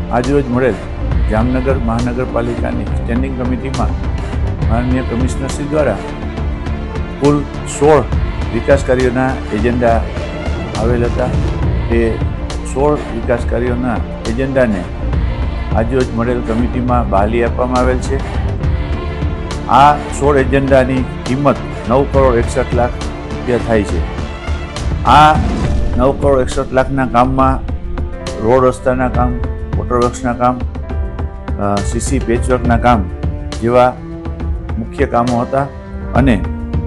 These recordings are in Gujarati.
આજરોજ મળેલ જામનગર મહાનગરપાલિકાની સ્ટેન્ડિંગ કમિટીમાં માનનીય કમિશનરશ્રી દ્વારા કુલ 16 વિકાસ કાર્યોના એજન્ડા આવેલ હતા। એ 16 વિકાસ કાર્યોના એજન્ડાને આજરોજ મળેલ કમિટીમાં બહાલી આપવામાં આવેલ છે। આ 16 એજન્ડાની કિંમત 9,61,00,000 રૂપિયા થાય છે। આ 9,61,00,000ના કામમાં રોડ રસ્તાના કામ, વોટરવર્ક્સના કામ, સીસી પેચવર્કના કામ જેવા મુખ્ય કામો હતા। અને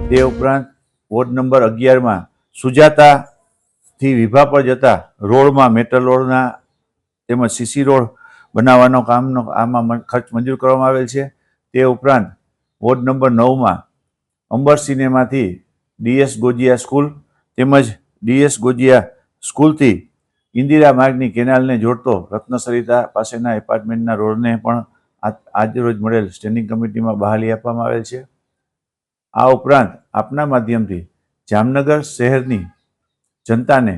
તે ઉપરાંત વોર્ડ નંબર 11માં સુજાતાથી વિભા પર જતા રોડમાં મેટલ રોડના તેમજ સીસી રોડ બનાવવાનો કામનો આમાં ખર્ચ મંજૂર કરવામાં આવેલ છે। તે ઉપરાંત વોર્ડ નંબર 9માં અંબર સિનેમાથી ડીએસ ગોજિયા સ્કૂલ તેમજ ડીએસ ગોજિયા સ્કૂલથી ઇન્દિરા માર્ગની કેનાલને જોડતો રત્નસરિતા પાસેના એપાર્ટમેન્ટના રોડને પણ આજરોજ મળેલ સ્ટેન્ડિંગ કમિટીમાં બહાલી આપવામાં આવેલ છે। આ ઉપરાંત આપના માધ્યમથી જામનગર શહેરની જનતાને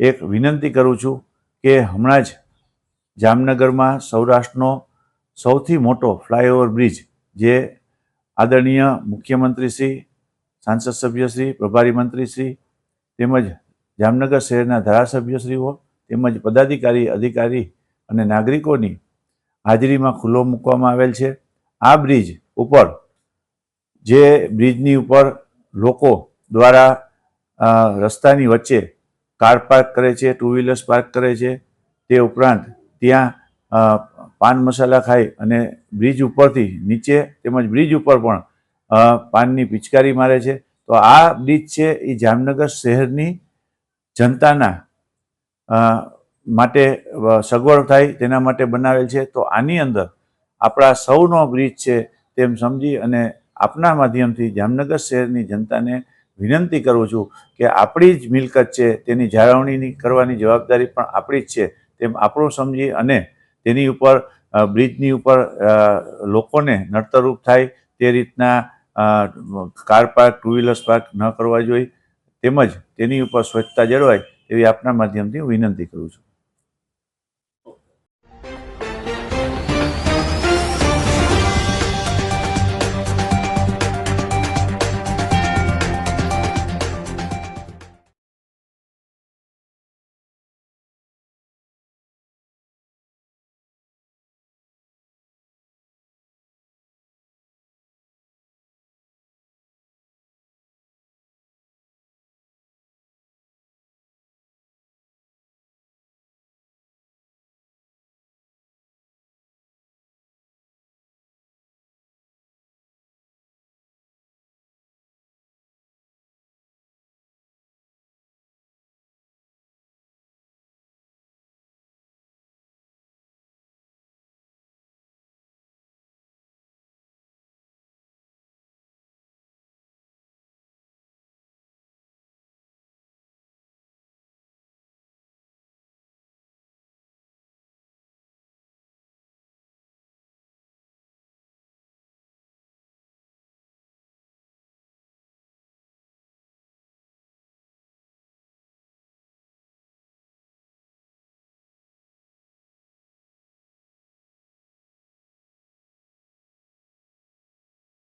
એક વિનંતી કરું છું કે હમણાં જ જામનગરમાં સૌરાષ્ટ્રનો સૌથી મોટો ફ્લાયઓવર બ્રિજ જે આદરણીય મુખ્યમંત્રીશ્રી, સાંસદ સભ્યશ્રી, પ્રભારી મંત્રીશ્રી તેમજ જામનગર શહેરના ધારાસભ્યશ્રીઓ તેમજ પદાધિકારી, અધિકારી અને નાગરિકોની હાજરીમાં ખુલ્લો મૂકવામાં આવેલ છે। આ બ્રિજ ઉપર જે બ્રિજની ઉપર લોકો દ્વારા રસ્તાની વચ્ચે કાર પાર્ક કરે છે, ટુ વ્હીલર્સ પાર્ક કરે છે। તે ઉપરાંત ત્યાં પાન મસાલા ખાઈ અને બ્રિજ ઉપરથી નીચે તેમજ બ્રિજ ઉપર પણ પાનની પિચકારી મારે છે। તો આ બ્રિજ છે એ જામનગર શહેરની જનતાના માટે સગવડ થાય તેના માટે બનાવેલ છે। તો આની અંદર આપણા સૌનો બ્રિજ છે તેમ સમજી અને આપના માધ્યમથી જામનગર શહેરની જનતાને વિનંતી કરું છું કે આપણી જ મિલકત છે તેની જાળવણી કરવાની જવાબદારી પણ આપણી જ છે તેમ આપણું સમજી અને તેની ઉપર બ્રિજની ઉપર લોકોને નડતરરૂપ થાય તે રીતના car park, two wheelers park ન કરવા જોઈએ તેમજ તેની ઉપર સ્વચ્છતા જળવાય એવી આપના માધ્યમથી હું વિનંતી કરું છું।